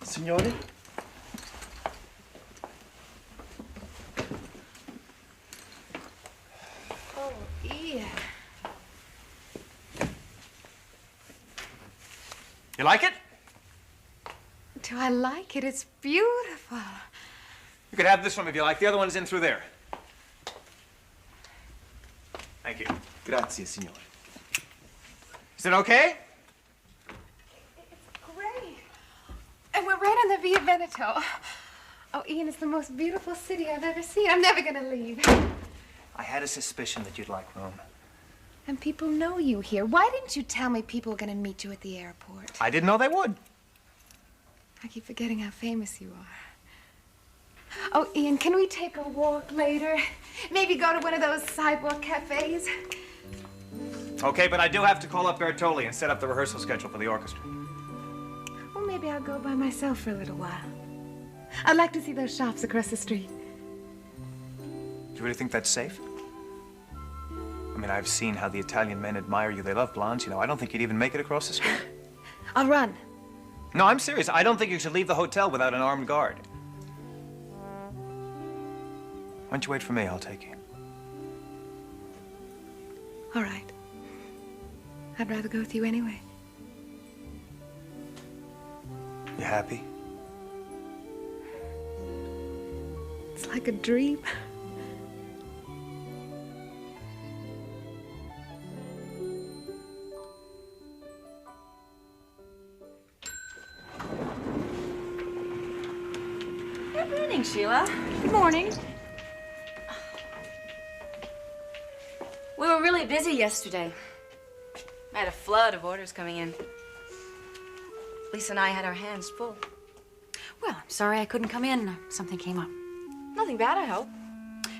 Signore? Oh, Ian. You like it? Do I like it? It's beautiful. You could have this one if you like. The other one's in through there. Thank you. Grazie, signore. Is it okay? It's great. And we're right on the Via Veneto. Oh, Ian, it's the most beautiful city I've ever seen. I'm never gonna leave. I had a suspicion that you'd like Rome. And people know you here. Why didn't you tell me people were gonna meet you at the airport? I didn't know they would. I keep forgetting how famous you are. Oh, Ian, can we take a walk later? Maybe go to one of those sidewalk cafes? Okay, but I do have to call up Bertoli and set up the rehearsal schedule for the orchestra. Well, maybe I'll go by myself for a little while. I'd like to see those shops across the street. Do you really think that's safe? I mean, I've seen how the Italian men admire you. They love blondes, you know. I don't think you'd even make it across the street. I'll run. No, I'm serious. I don't think you should leave the hotel without an armed guard. Why don't you wait for me? I'll take you. All right. I'd rather go with you anyway. You happy? It's like a dream. Good morning, Sheila. Good morning. We were really busy yesterday. I had a flood of orders coming in. Lisa and I had our hands full. Well, I'm sorry I couldn't come in. Something came up. Nothing bad, I hope.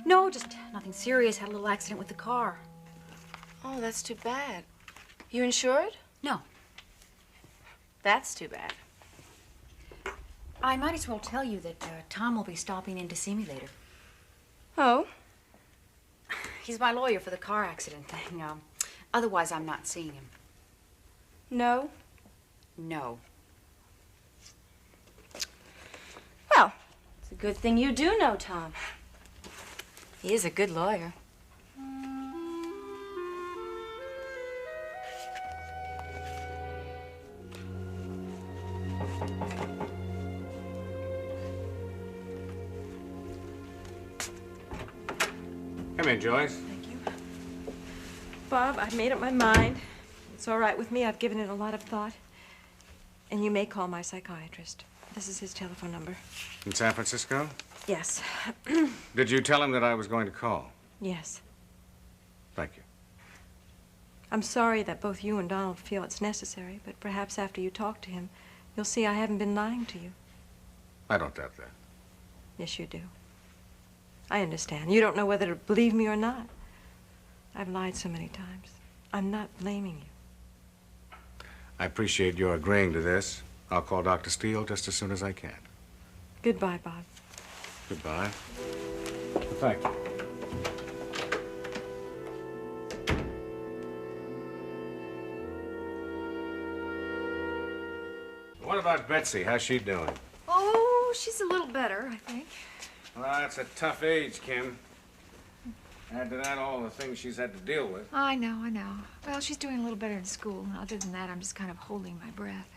No, just nothing serious. Had a little accident with the car. Oh, that's too bad. You insured? No. That's too bad. I might as well tell you that Tom will be stopping in to see me later. Oh? He's my lawyer for the car accident thing. Otherwise, I'm not seeing him. No? No. Well, it's a good thing you do know Tom. He is a good lawyer. Come in, Joyce. Thank you. Bob, I've made up my mind. It's all right with me. I've given it a lot of thought. And you may call my psychiatrist. This is his telephone number. In San Francisco? Yes. Did you tell him that I was going to call? Yes. Thank you. I'm sorry that both you and Donald feel it's necessary, but perhaps after you talk to him, you'll see I haven't been lying to you. I don't doubt that. Yes, you do. I understand. You don't know whether to believe me or not. I've lied so many times. I'm not blaming you. I appreciate your agreeing to this. I'll call Dr. Steele just as soon as I can. Goodbye, Bob. Goodbye. Thank you. What about Betsy? How's she doing? Oh, she's a little better, I think. Well, it's a tough age, Kim. Add to that all the things she's had to deal with. I know. Well, she's doing a little better in school. Other than that, I'm just kind of holding my breath.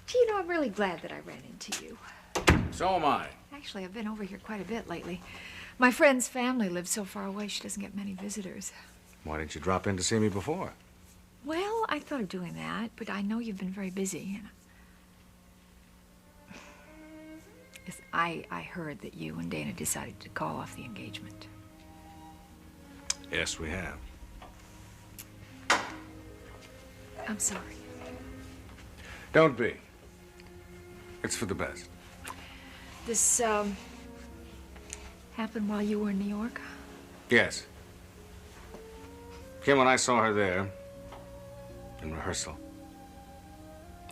Gee, you know, I'm really glad that I ran into you. So am I. Actually, I've been over here quite a bit lately. My friend's family lives so far away, she doesn't get many visitors. Why didn't you drop in to see me before? Well, I thought of doing that, but I know you've been very busy. And I heard that you and Dana decided to call off the engagement. Yes, we have. I'm sorry. Don't be. It's for the best. This, happened while you were in New York? Yes. Kim, when I saw her there, in rehearsal,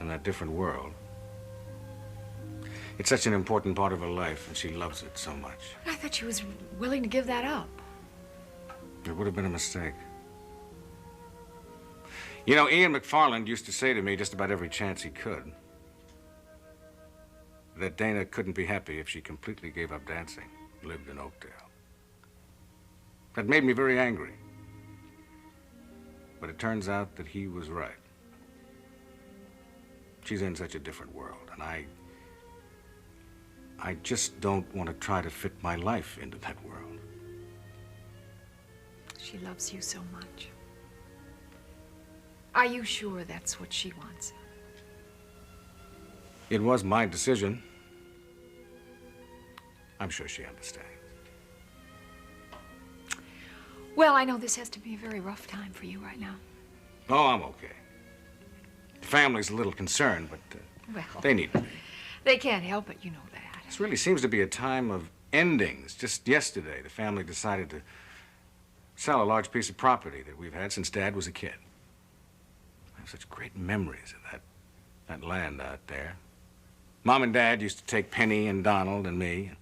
in that different world, it's such an important part of her life, and she loves it so much. I thought she was willing to give that up. It would have been a mistake. You know, Ian McFarland used to say to me just about every chance he could, that Dana couldn't be happy if she completely gave up dancing, lived in Oakdale. That made me very angry. But it turns out that he was right. She's in such a different world, and I just don't want to try to fit my life into that world. She loves you so much. Are you sure that's what she wants? It was my decision. I'm sure she understands. Well, I know this has to be a very rough time for you right now. Oh, I'm okay. The family's a little concerned, but Well, they need me. they can't help it, you know that. This really seems to be a time of endings. Just yesterday, the family decided to sell a large piece of property that we've had since Dad was a kid. I have such great memories of that land out there. Mom and Dad used to take Penny and Donald and me and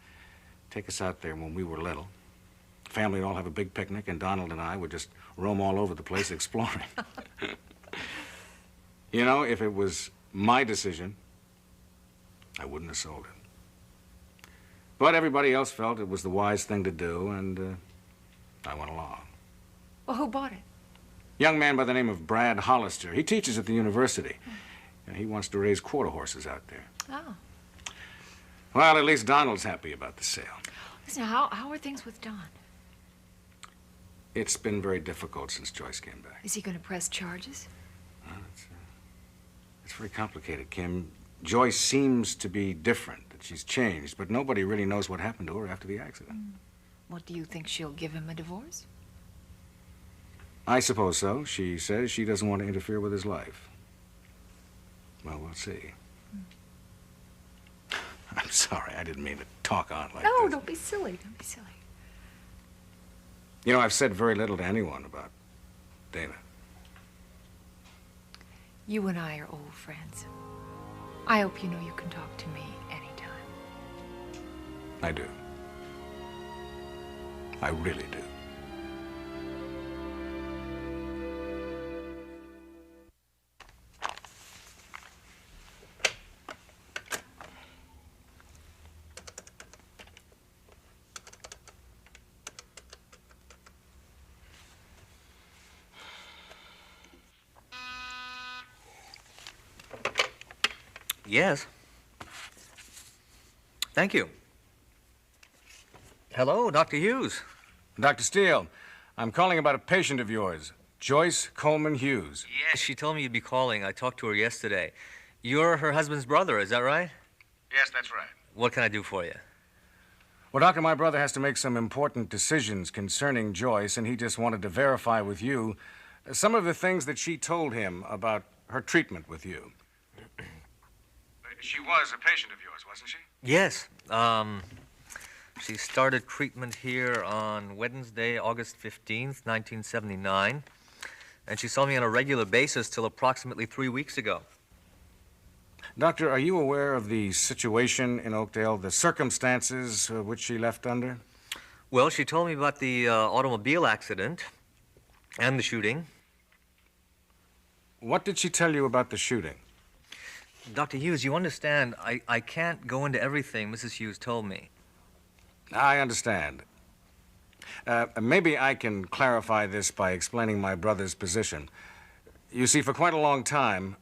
take us out there when we were little. The family would all have a big picnic, and Donald and I would just roam all over the place exploring. You know, if it was my decision, I wouldn't have sold it. But everybody else felt it was the wise thing to do, and I went along. Well, who bought it? Young man by the name of Brad Hollister. He teaches at the university. And he wants to raise quarter horses out there. Oh. Well, at least Donald's happy about the sale. Listen, how are things with Don? It's been very difficult since Joyce came back. Is he going to press charges? Well, it's very complicated, Kim. Joyce seems to be different, that she's changed, but nobody really knows what happened to her after the accident. What, do you think she'll give him a divorce? I suppose so. She says she doesn't want to interfere with his life. Well, we'll see. I'm sorry, I didn't mean to talk on like No, this. don't be silly. Don't be silly. You know, I've said very little to anyone about Dana. You and I are old friends. I hope you know you can talk to me anytime. I do. I really do. Yes. Thank you. Hello, Dr. Hughes. Dr. Steele, I'm calling about a patient of yours, Joyce Coleman Hughes. Yes, she told me you'd be calling. I talked to her yesterday. You're her husband's brother, is that right? Yes, that's right. What can I do for you? Well, Doctor, my brother has to make some important decisions concerning Joyce, and he just wanted to verify with you some of the things that she told him about her treatment with you. She was a patient of yours, wasn't she? Yes. She started treatment here on Wednesday, August 15th, 1979. And she saw me on a regular basis till approximately 3 weeks ago. Doctor, are you aware of the situation in Oakdale, the circumstances which she left under? Well, she told me about the automobile accident and the shooting. What did she tell you about the shooting? Dr. Hughes, you understand, I can't go into everything Mrs. Hughes told me. I understand. Maybe I can clarify this by explaining my brother's position. You see, for quite a long time,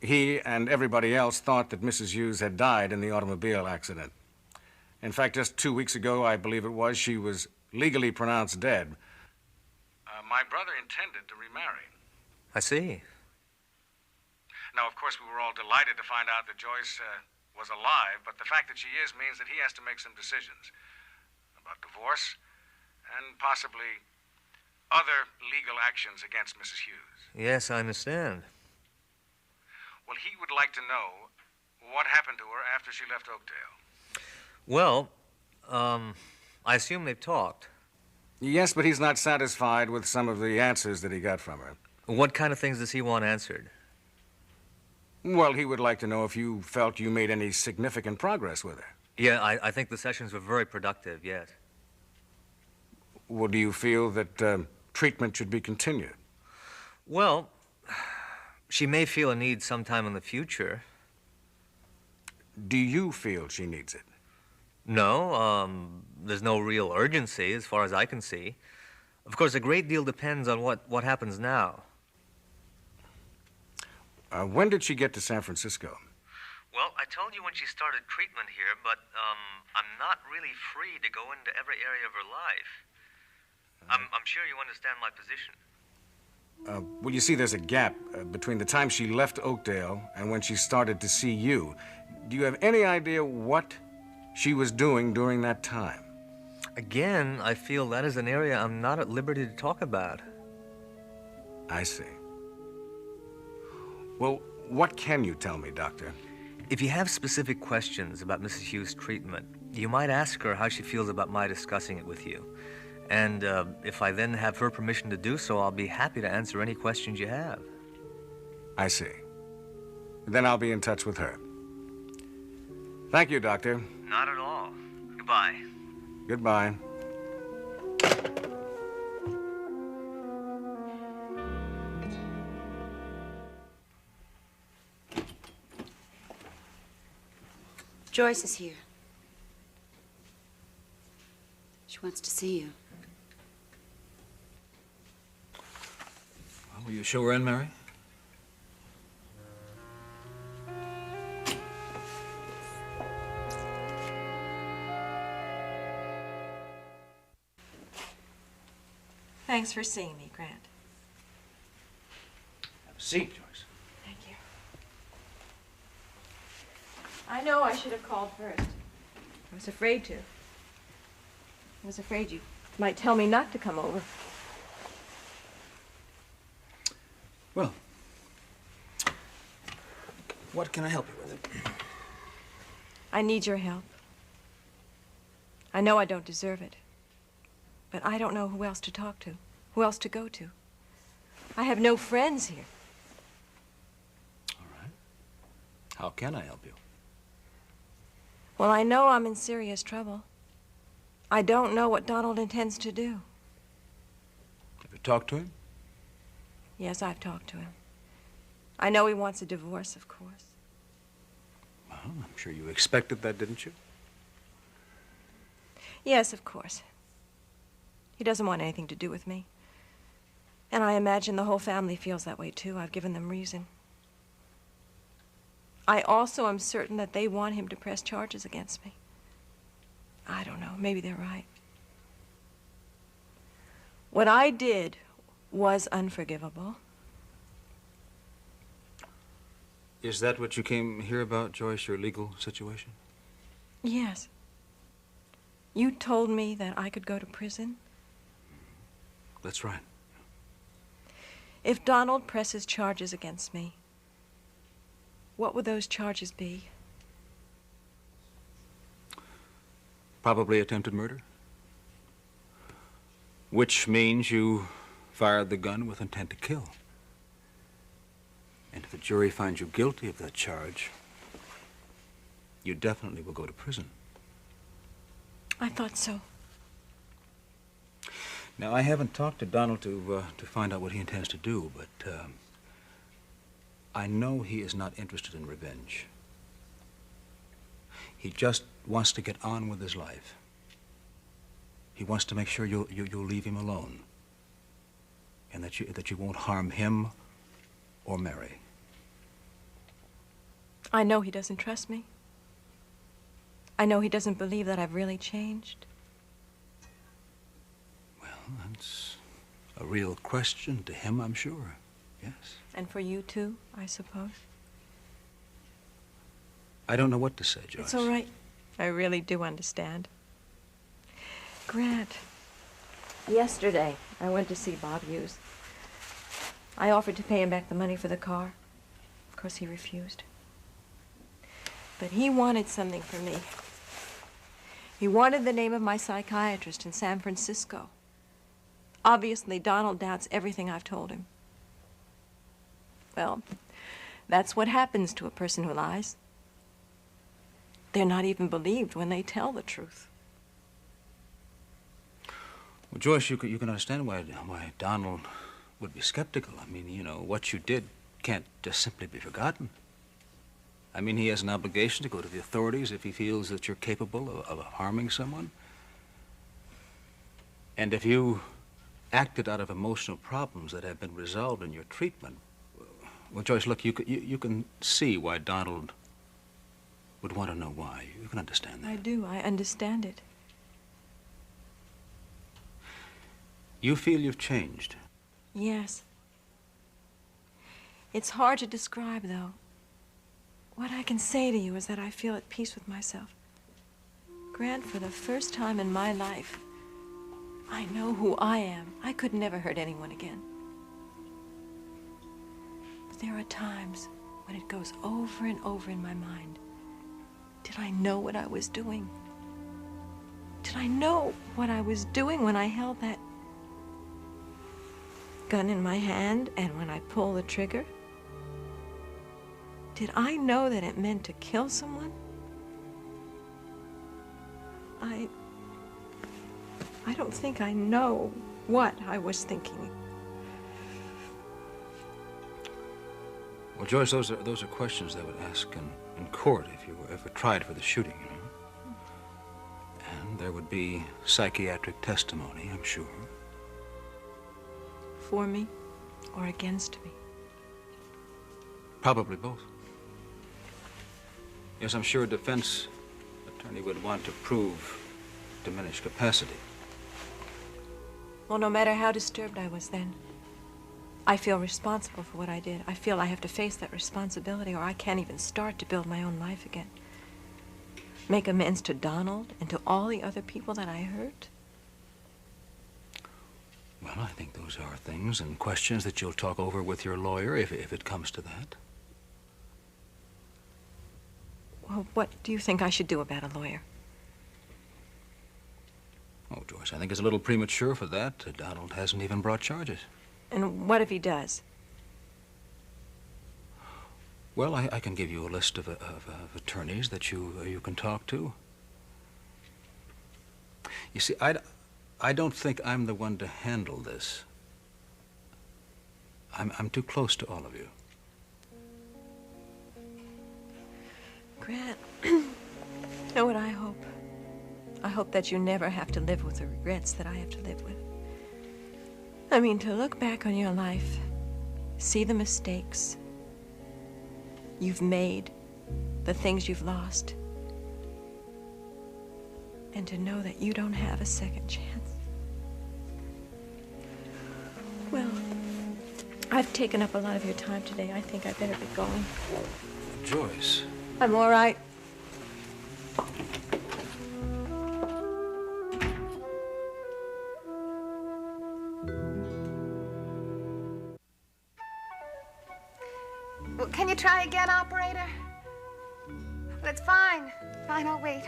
he and everybody else thought that Mrs. Hughes had died in the automobile accident. In fact, just 2 weeks ago, I believe it was, she was legally pronounced dead. My brother intended to remarry. I see. Now, of course, we were all delighted to find out that Joyce was alive, but the fact that she is means that he has to make some decisions about divorce and possibly other legal actions against Mrs. Hughes. Yes, I understand. Well, he would like to know what happened to her after she left Oakdale. Well, I assume they've talked. Yes, but he's not satisfied with some of the answers that he got from her. What kind of things does he want answered? Well, he would like to know if you felt you made any significant progress with her. Yeah, I think the sessions were very productive, yes. Well, do you feel that treatment should be continued? Well, she may feel a need sometime in the future. Do you feel she needs it? No, there's no real urgency as far as I can see. Of course, a great deal depends on what happens now. When did she get to San Francisco? Well, I told you when she started treatment here, but I'm not really free to go into every area of her life. I'm sure you understand my position. Well, you see, there's a gap between the time she left Oakdale and when she started to see you. Do you have any idea what she was doing during that time? Again, I feel that is an area I'm not at liberty to talk about. I see. Well, what can you tell me, Doctor? If you have specific questions about Mrs. Hughes' treatment, you might ask her how she feels about my discussing it with you. And if I then have her permission to do so, I'll be happy to answer any questions you have. I see. Then I'll be in touch with her. Thank you, Doctor. Not at all. Goodbye. Goodbye. Joyce is here. She wants to see you. Well, will you show her in, Mary? Thanks for seeing me, Grant. Have a seat, Joyce. Thank you. I know I should have called first. I was afraid to. I was afraid you might tell me not to come over. Well, what can I help you with? I need your help. I know I don't deserve it. But I don't know who else to talk to, who else to go to. I have no friends here. All right. How can I help you? Well, I know I'm in serious trouble. I don't know what Donald intends to do. Have you talked to him? Yes, I've talked to him. I know he wants a divorce, of course. Well, I'm sure you expected that, didn't you? Yes, of course. He doesn't want anything to do with me. And I imagine the whole family feels that way, too. I've given them reason. I also am certain that they want him to press charges against me. I don't know. Maybe they're right. What I did was unforgivable. Is that what you came here about, Joyce, your legal situation? Yes. You told me that I could go to prison. That's right. If Donald presses charges against me, what would those charges be? Probably attempted murder. Which means you fired the gun with intent to kill. And if the jury finds you guilty of that charge, you definitely will go to prison. I thought so. Now, I haven't talked to Donald to find out what he intends to do, but I know he is not interested in revenge. He just wants to get on with his life. He wants to make sure you'll leave him alone, and that you won't harm him or Mary. I know he doesn't trust me. I know he doesn't believe that I've really changed. Well, that's a real question to him, I'm sure. Yes. And for you, too, I suppose. I don't know what to say, Joyce. It's all right. I really do understand. Grant, yesterday I went to see Bob Hughes. I offered to pay him back the money for the car. Of course, he refused. But he wanted something from me. He wanted the name of my psychiatrist in San Francisco. Obviously, Donald doubts everything I've told him. Well, that's what happens to a person who lies. They're not even believed when they tell the truth. Well, Joyce, you can understand why Donald would be skeptical. I mean, you know, what you did can't just simply be forgotten. I mean, he has an obligation to go to the authorities if he feels that you're capable of harming someone. And if you acted out of emotional problems that have been resolved in your treatment, well, Joyce, look, you can see why Donald would want to know why. You can understand that. I do. I understand it. You feel you've changed. Yes. It's hard to describe, though. What I can say to you is that I feel at peace with myself. Grant, for the first time in my life, I know who I am. I could never hurt anyone again. But there are times when it goes over and over in my mind. Did I know what I was doing? Did I know what I was doing when I held that gun in my hand and when I pulled the trigger? Did I know that it meant to kill someone? I don't think I know what I was thinking. Well, Joyce, those are questions they would ask in court if you were ever tried for the shooting, you know. And there would be psychiatric testimony, I'm sure. For me or against me? Probably both. Yes, I'm sure a defense attorney would want to prove diminished capacity. Well, no matter how disturbed I was then, I feel responsible for what I did. I feel I have to face that responsibility or I can't even start to build my own life again. Make amends to Donald and to all the other people that I hurt. Well, I think those are things and questions that you'll talk over with your lawyer if it comes to that. Well, what do you think I should do about a lawyer? Oh, Joyce, I think it's a little premature for that. Donald hasn't even brought charges. And what if he does? Well, I can give you a list of attorneys that you can talk to. You see, I don't think I'm the one to handle this. I'm too close to all of you. Grant, you know what I hope? I hope that you never have to live with the regrets that I have to live with. I mean, to look back on your life, see the mistakes you've made, the things you've lost, and to know that you don't have a second chance. Well, I've taken up a lot of your time today. I think I better be going. Joyce. I'm all right. Well, can you try again, operator? That's fine. Fine, I'll wait.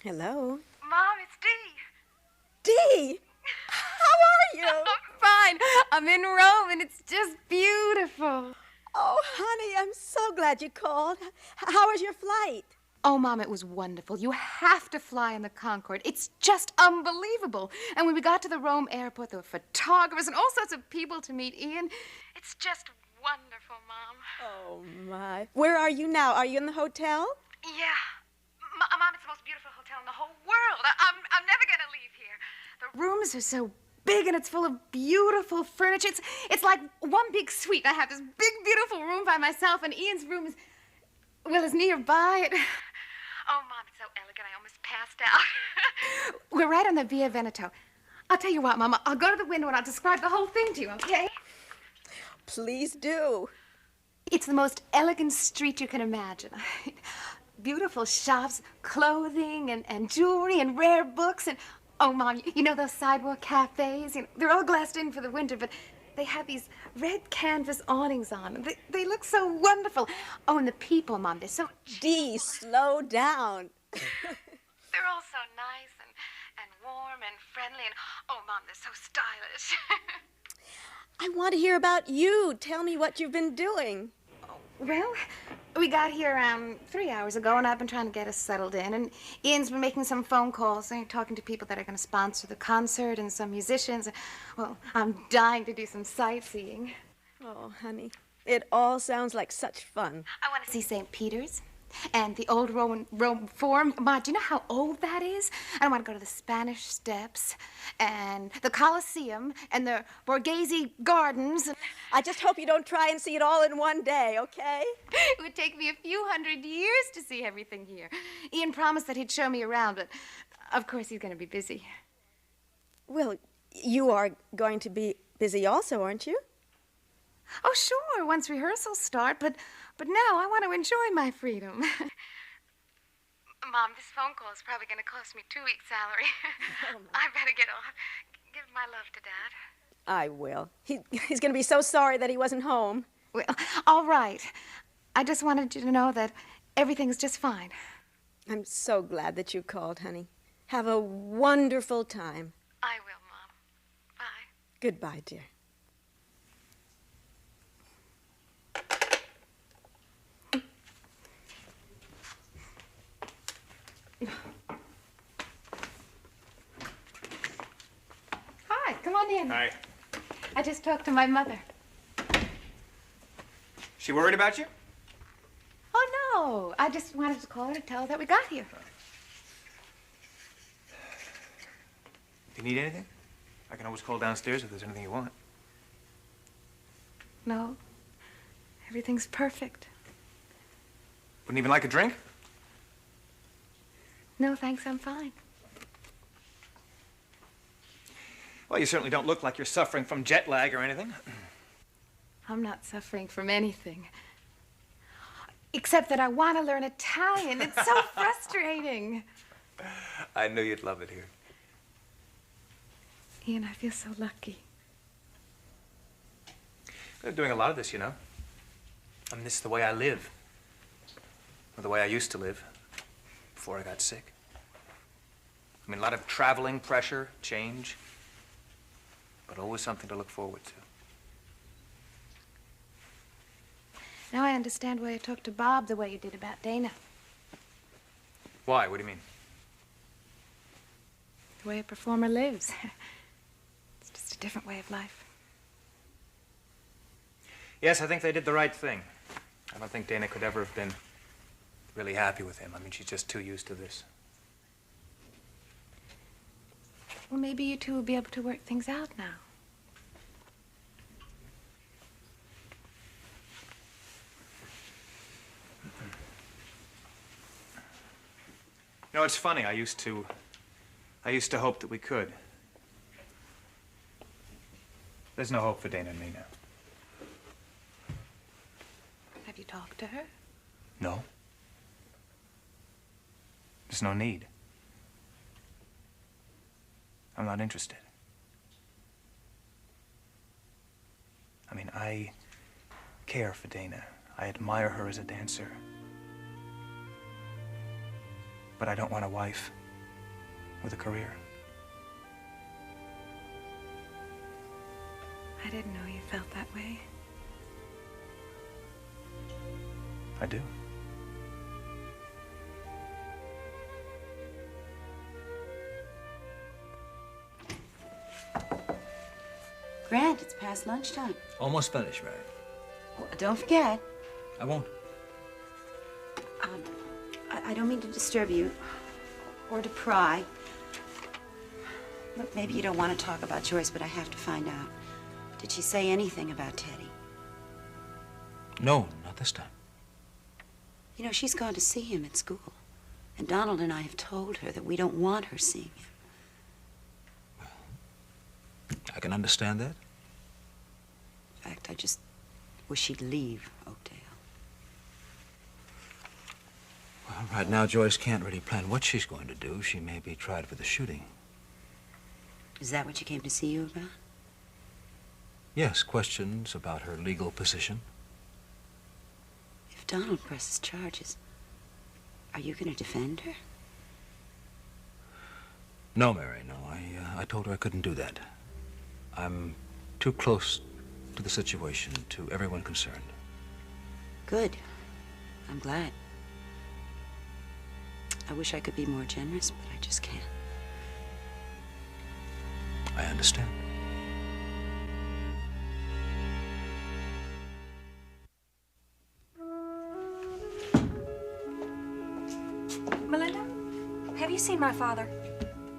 Hello. Mom, it's Dee. Dee! How are you? I'm fine. I'm in Rome, and it's just beautiful. Oh, honey, I'm so glad you called. How was your flight? Oh, Mom, it was wonderful. You have to fly in the Concorde. It's just unbelievable. And when we got to the Rome airport, there were photographers and all sorts of people to meet Ian. It's just wonderful, Mom. Oh, my. Where are you now? Are you in the hotel? Yeah. Mom, it's the most beautiful hotel in the whole world. I'm never going to leave here. The rooms are so big and it's full of beautiful furniture. It's like one big suite. I have this big, beautiful room by myself, and Ian's room is nearby. Oh, Mom, it's so elegant. I almost passed out. We're right on the Via Veneto. I'll tell you what, Mama. I'll go to the window and I'll describe the whole thing to you, okay? Please do. It's the most elegant street you can imagine. Beautiful shops, clothing and jewelry and rare books and... Oh, Mom, you know those sidewalk cafes? You know, they're all glassed in for the winter, but they have these red canvas awnings on. They look so wonderful. Oh, and the people, Mom, they're so... Dee, slow down. They're all so nice and warm and friendly. And, oh, Mom, they're so stylish. I want to hear about you. Tell me what you've been doing. Well, We got here around 3 hours ago, and I've been trying to get us settled in. And Ian's been making some phone calls and talking to people that are going to sponsor the concert and some musicians. Well, I'm dying to do some sightseeing. Oh, honey, it all sounds like such fun. I want to see St. Peter's and the old Rome Forum. Ma, do you know how old that is? I want to go to the Spanish Steps and the Colosseum and the Borghese Gardens. I just hope you don't try and see it all in one day, okay? It would take me a few hundred years to see everything here. Ian promised that he'd show me around, but of course he's going to be busy. Well, you are going to be busy also, aren't you? Oh, sure, once rehearsals start, but now I want to enjoy my freedom. Mom, this phone call is probably going to cost me 2 weeks' salary. I better get off. Give my love to Dad. I will. He's going to be so sorry that he wasn't home. Well, all right. I just wanted you to know that everything's just fine. I'm so glad that you called, honey. Have a wonderful time. I will, Mom. Bye. Goodbye, dear. Hi, come on in. Hi. I just talked to my mother. She worried about you? Oh, no. I just wanted to call her to tell her that we got here. Do you need anything? I can always call downstairs if there's anything you want. No. Everything's perfect. Wouldn't even like a drink? No, thanks. I'm fine. Well, you certainly don't look like you're suffering from jet lag or anything. I'm not suffering from anything. Except that I want to learn Italian. It's so frustrating. I knew you'd love it here. Ian, I feel so lucky. I'm doing a lot of this, you know. I mean, this is the way I live. Or the way I used to live before I got sick. I mean, a lot of traveling, pressure, change. But always something to look forward to. Now I understand why you talked to Bob the way you did about Dana. Why? What do you mean? The way a performer lives. It's just a different way of life. Yes, I think they did the right thing. I don't think Dana could ever have been really happy with him. I mean, she's just too used to this. Well, maybe you two will be able to work things out now. You know, it's funny. I used to hope that we could. There's no hope for Dana and me now. Have you talked to her? No. There's no need. I'm not interested. I mean, I care for Dana. I admire her as a dancer. But I don't want a wife with a career. I didn't know you felt that way. I do. Grant, it's past lunchtime. Almost finished, Mary. Well, don't forget. I won't. I don't mean to disturb you or to pry. Look, maybe you don't want to talk about Joyce, but I have to find out. Did she say anything about Teddy? No, not this time. You know, she's gone to see him at school. And Donald and I have told her that we don't want her seeing him. I can understand that. In fact, I just wish she'd leave Oakdale. Well, right now, Joyce can't really plan what she's going to do. She may be tried for the shooting. Is that what she came to see you about? Yes, questions about her legal position. If Donald presses charges, are you going to defend her? No, Mary, no. I told her I couldn't do that. I'm too close to the situation, to everyone concerned. Good. I'm glad. I wish I could be more generous, but I just can't. I understand. Melinda, have you seen my father?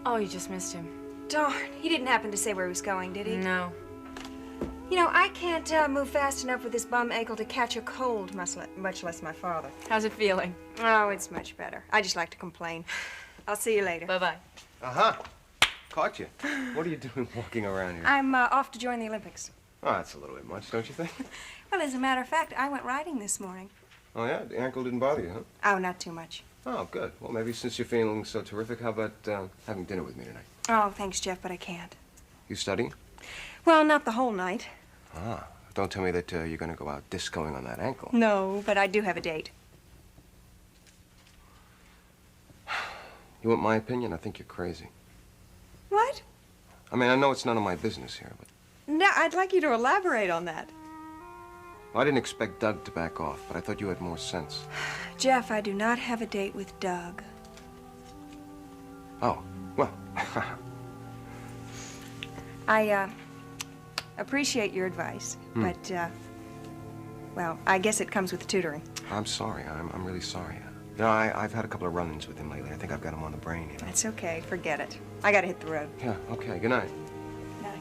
Oh, you just missed him. Darn, he didn't happen to say where he was going, did he? No. You know, I can't move fast enough with this bum ankle to catch a cold, much less my father. How's it feeling? Oh, it's much better. I just like to complain. I'll see you later. Bye-bye. Uh-huh. Caught you. What are you doing walking around here? I'm off to join the Olympics. Oh, that's a little bit much, don't you think? Well, as a matter of fact, I went riding this morning. Oh, yeah? The ankle didn't bother you, huh? Oh, not too much. Oh, good. Well, maybe since you're feeling so terrific, how about having dinner with me tonight? Oh, thanks, Jeff, but I can't. You studying? Well, not the whole night. Ah. Don't tell me that you're going to go out discoing on that ankle. No, but I do have a date. You want my opinion? I think you're crazy. What? I mean, I know it's none of my business here, but... No, I'd like you to elaborate on that. Well, I didn't expect Doug to back off, but I thought you had more sense. Jeff, I do not have a date with Doug. Oh, well... I, appreciate your advice, but, well, I guess it comes with tutoring. I'm sorry. I'm really sorry. You know, I've had a couple of run-ins with him lately. I think I've got him on the brain, you know. That's okay. Forget it. I gotta hit the road. Yeah, okay. Good night. Night.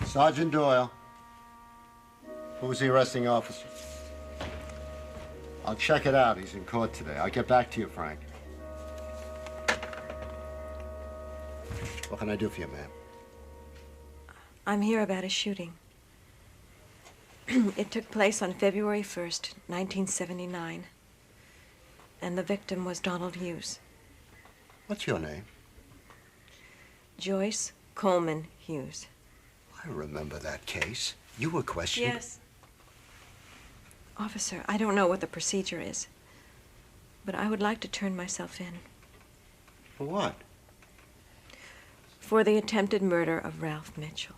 Sergeant Doyle. Who's the arresting officer? I'll check it out. He's in court today. I'll get back to you, Frank. What can I do for you, ma'am? I'm here about a shooting. It took place on February 1st, 1979. And the victim was Donald Hughes. What's your name? Joyce Coleman Hughes. I remember that case. You were questioned. Yes. Officer, I don't know what the procedure is, but I would like to turn myself in. For what? For the attempted murder of Ralph Mitchell.